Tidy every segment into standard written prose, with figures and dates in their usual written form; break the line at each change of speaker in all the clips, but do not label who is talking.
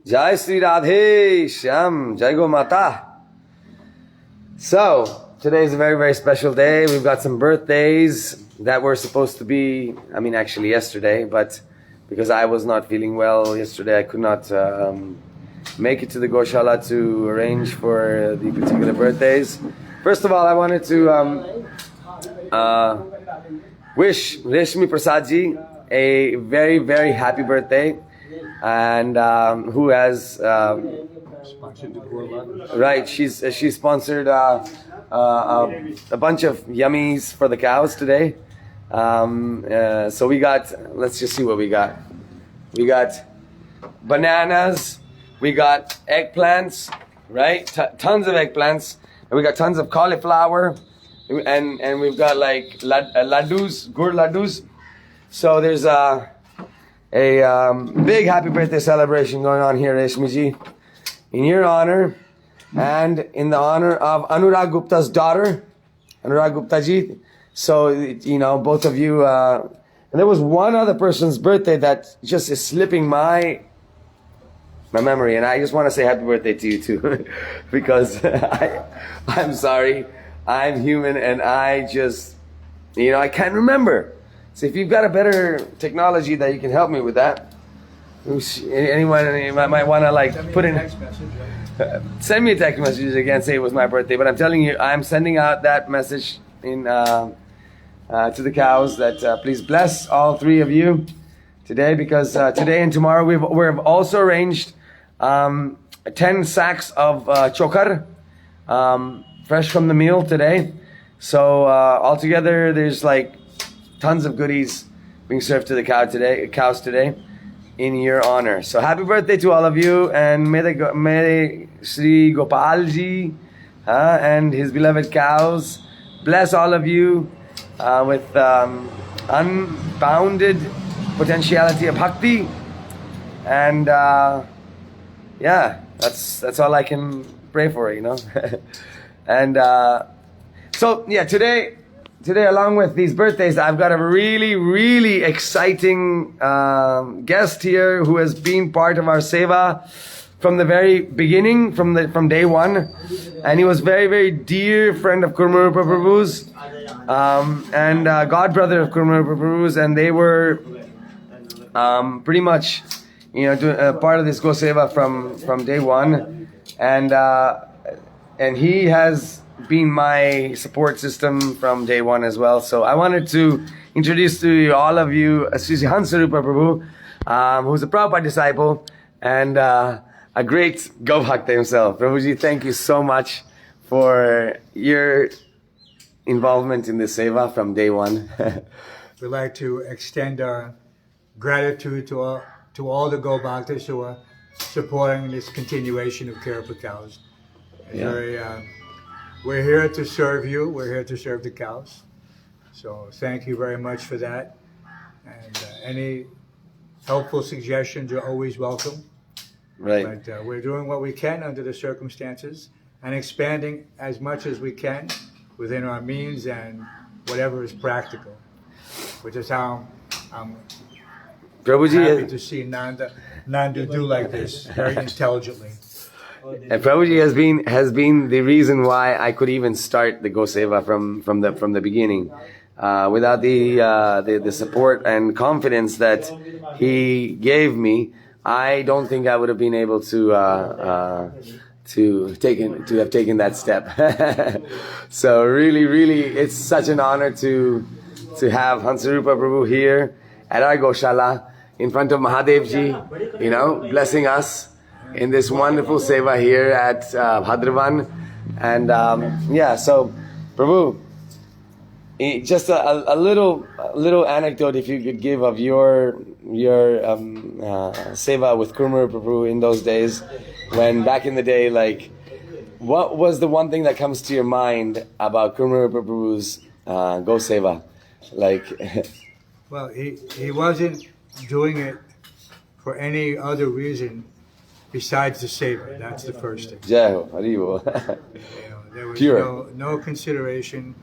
Jai Sri Radhe Shyam, Jai Go Mata. So, today is a very, very special day. We've got some birthdays that were supposed to be, actually yesterday, but because I was not feeling well yesterday, I could not make it to the Gaushala to arrange for the particular birthdays. First of all, I wanted to wish Reshmi Prasadji a very, very happy birthday, and who has
Sponsored the Gurukula.
right, she sponsored a bunch of yummies for the cows today. So we got, let's just see what we got. We got bananas, we got eggplants, right? Tons of eggplants, and we got tons of cauliflower, and we've got like laddus, gur laddus. So there's a big happy birthday celebration going on here, Reshmiji, in your honor, and in the honor of Anurag Gupta's daughter, Anurag Gupta ji. So, both of you, and there was one other person's birthday that just is slipping my memory, and I just want to say happy birthday to you too, because I'm sorry, I'm human, and I just, I can't remember. So if you've got a better technology that you can help me with that, anyone might want to put in, send me a text message again, say it was my birthday, but I'm telling you, I'm sending out that message in to the cows that please bless all three of you today, because today and tomorrow we've also arranged 10 sacks of chokar, fresh from the mill today. So altogether there's tons of goodies being served to the cows today in your honor. So happy birthday to all of you, and may Shri Gopalji and his beloved cows bless all of you with unbounded potentiality of bhakti, and that's all I can pray for, and so today along with these birthdays, I've got a really, really exciting guest here who has been part of our seva from the very beginning, from day one, and he was very, very dear friend of Kurma Rupa Prabhu's, and god brother of Kurma Rupa Prabhu's, and they were pretty much, part of this Go Seva from day one, and he has been my support system from day one as well. So I wanted to introduce to all of you Sri Hansa Rupa Prabhu, who's a Prabhupada disciple and a great Gau Bhakta himself. Prabhuji, thank you so much for your involvement in this seva from day one.
We'd like to extend our gratitude to all the Gau Bhaktas who are supporting this continuation of care for cows. We're here to serve you. We're here to serve the cows. So thank you very much for that. And any helpful suggestions are always welcome.
Right.
But we're doing what we can under the circumstances and expanding as much as we can within our means and whatever is practical, which is how I'm
Prabhuji,
happy to see Nandu do like this very intelligently.
and Prabhuji has been the reason why I could even start the Go Seva from the beginning. Without the support and confidence that he gave me, I don't think I would have been able to have taken that step. So really, really, it's such an honor to have Hansa Rupa Prabhu here at our Gaushala in front of Mahadevji, blessing us in this wonderful seva here at Bhadravan. And so Prabhu, just a little anecdote, if you could give of your seva with Kurma Rupa Prabhu in those days, when back in the day, what was the one thing that comes to your mind about Kurma Rupa Prabhu's Go Seva?
Well, he wasn't doing it for any other reason besides the seva. That's the first thing.
Jai Ho, Hari Bo.
There was
Pure.
no consideration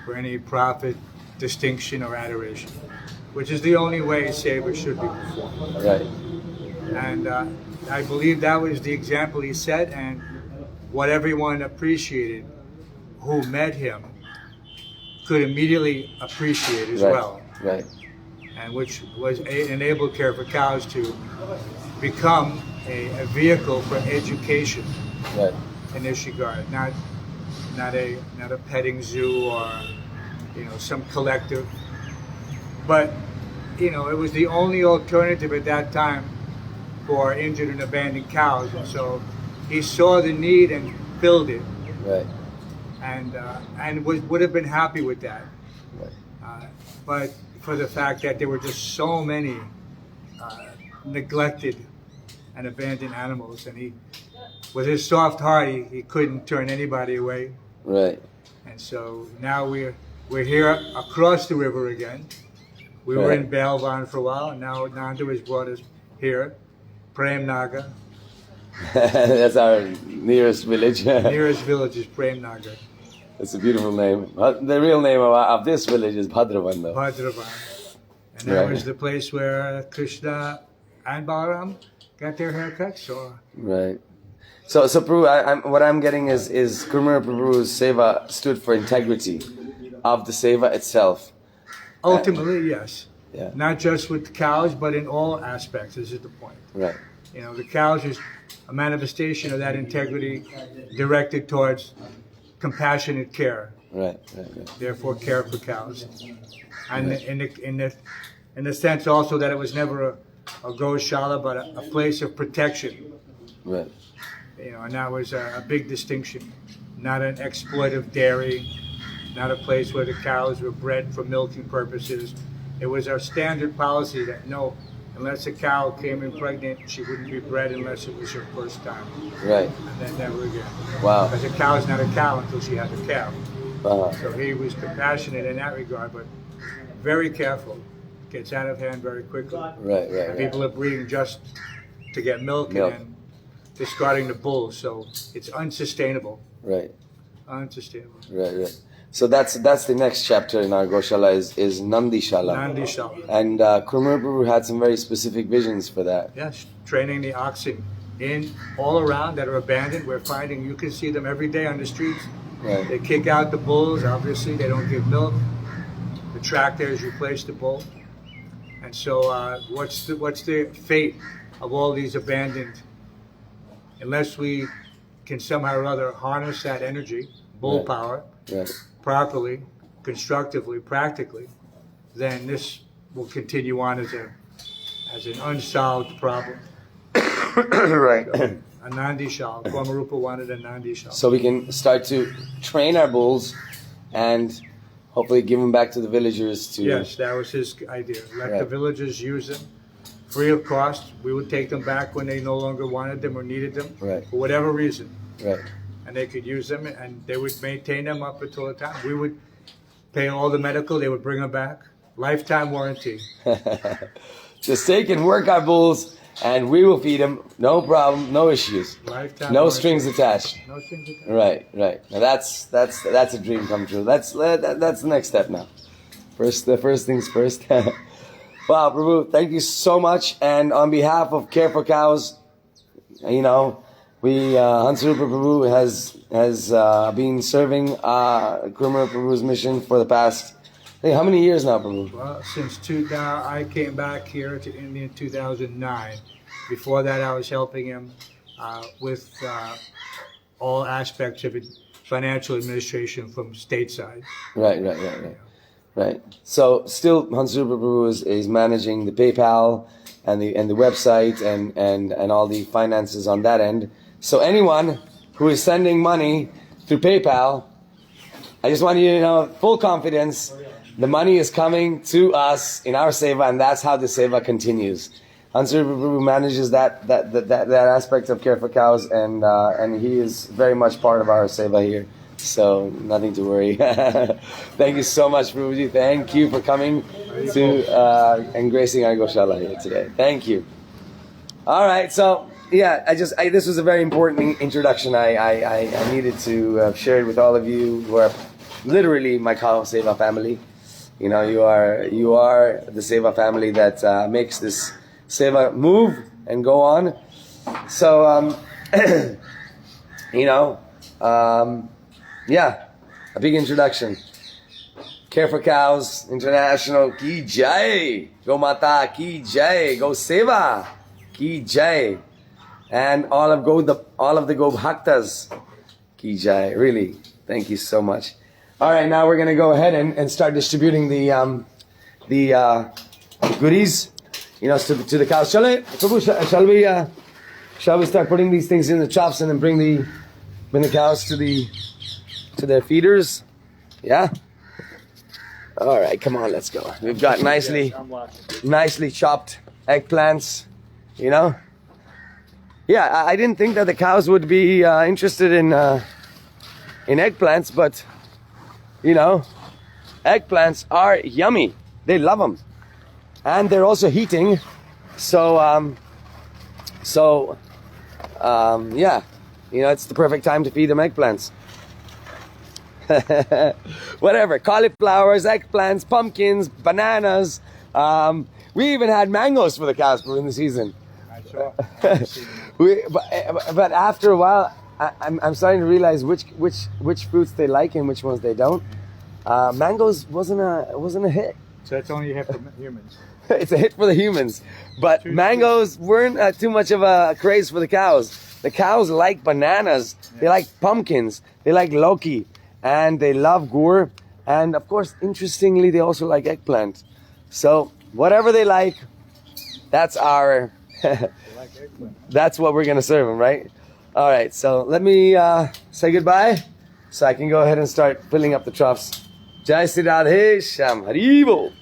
for any profit, distinction, or adoration, which is the only way seva should be performed.
Right.
And I believe that was the example he set, and what everyone appreciated who met him could immediately appreciate as well.
Right.
And which was enabled Care for Cows to become a vehicle for education in this regard. Not a petting zoo or some collective, but it was the only alternative at that time for injured and abandoned cows, and so he saw the need and filled it, and would have been happy with that, but for the fact that there were just so many neglected and abandoned animals, and he, with his soft heart, he couldn't turn anybody away.
Right.
And so now we're here across the river again. We were in Bhagavavan for a while, and now Nandu has brought us here, Prem Naga.
That's our nearest village.
Nearest village is Prem Naga.
It's a beautiful name. The real name of this village is Bhadravan, though.
Bhadravan. And that was the place where Krishna and Balaram got their haircuts.
Right. So Prabhu, what I'm getting is Kurma Rupa Prabhu's seva stood for integrity of the seva itself.
Ultimately, yes.
Yeah.
Not just with the cows, but in all aspects. This is the point.
Right.
The cows is a manifestation of that integrity directed towards compassionate care.
Right.
Therefore, care for cows. And in the sense also that it was never a Gaushala, but a place of protection.
Right.
And that was a big distinction. Not an exploitive dairy, not a place where the cows were bred for milking purposes. It was our standard policy that no, unless a cow came in pregnant, she wouldn't be bred unless it was her first time.
Right.
And then never again.
Wow.
Because a cow's not a cow until she has a calf.
Uh-huh.
So he was compassionate in that regard, but very careful. Gets out of hand very quickly.
Right.
People are breeding just to get milk. And then discarding the bull, so it's unsustainable.
Right.
Unsustainable.
Right. So that's the next chapter in our Gaushala is Nandi Shala.
Nandi Shala.
And Kurma Rupa Prabhu had some very specific visions for that.
Yes, training the oxen in all around that are abandoned. We're finding you can see them every day on the streets.
Right.
They kick out the bulls. Obviously, they don't give milk. The tractors replace the bull. And so, what's the fate of all these abandoned? Unless we can somehow or other harness that energy, bull power, properly, constructively, practically, then this will continue on as an unsolved problem.
Right.
So, a Nandi Shal. Kurma Rupa wanted a Nandi Shal.
So we can start to train our bulls and hopefully give them back to the villagers to...
Yes, that was his idea. Let the villagers use them free of cost. We would take them back when they no longer wanted them or needed them for whatever reason.
Right.
And they could use them, and they would maintain them up until the time. We would pay all the medical. They would bring them back. Lifetime warranty.
Just take and work our bulls, and we will feed them. No problem, no issues.
Lifetime
no
warranty.
strings attached.
No strings attached.
Right. Now that's a dream come true. That's the next step now. The first things first. Wow, Prabhu, thank you so much. And on behalf of Care for Cows, we Hans Rupa Prabhu has been serving Kurma Rupa Prabhu's mission for the past, how many years now, Prabhu?
Well, since I came back here to India in 2009. Before that, I was helping him with all aspects of financial administration from stateside. Right.
So still, Hans Rupa Prabhu is managing the PayPal and the website and all the finances on that end. So anyone who is sending money through PayPal, I just want you to know, full confidence, the money is coming to us in our seva, and that's how the seva continues. Hans Rupa Prabhu manages that aspect of Care for Cows, and he is very much part of our seva here. So nothing to worry. Thank you so much, Prabhuji. Thank you for coming to and gracing our Gaushala here today. Thank you. All right, so this was a very important introduction. I needed to share it with all of you who are literally my Kao Seva family. You are the Seva family that makes this Seva move and go on. So, yeah, a big introduction. Care for Cows International ki jai, Go Mata ki jai, Go Seva ki jai, and all of the Go Bhaktas ki jai. Really, thank you so much. All right, now we're going to go ahead and start distributing the goodies, to the cows. Shall we start putting these things in the troughs and then bring the cows to their feeders? Yeah. All right, come on, let's go. We've got nicely chopped eggplants. Yeah, I didn't think that the cows would be interested in eggplants, but eggplants are yummy. They love them, and they're also heating. So yeah, it's the perfect time to feed them eggplants. Whatever, cauliflowers, eggplants, pumpkins, bananas. We even had mangoes for the cows in the season.
I saw.
But after a while, I'm starting to realize which fruits they like and which ones they don't. Mangoes wasn't a hit.
So that's only a hit for humans.
It's a hit for the humans, but mangoes weren't too much of a craze for the cows. The cows like bananas, they like pumpkins, they like loki, and they love gur, and of course, interestingly, they also like eggplant. So whatever they like, that's our. That's what we're gonna serve them, right? All right. So let me say goodbye, so I can go ahead and start filling up the troughs. Jai Sri Radhe Sham Haribo.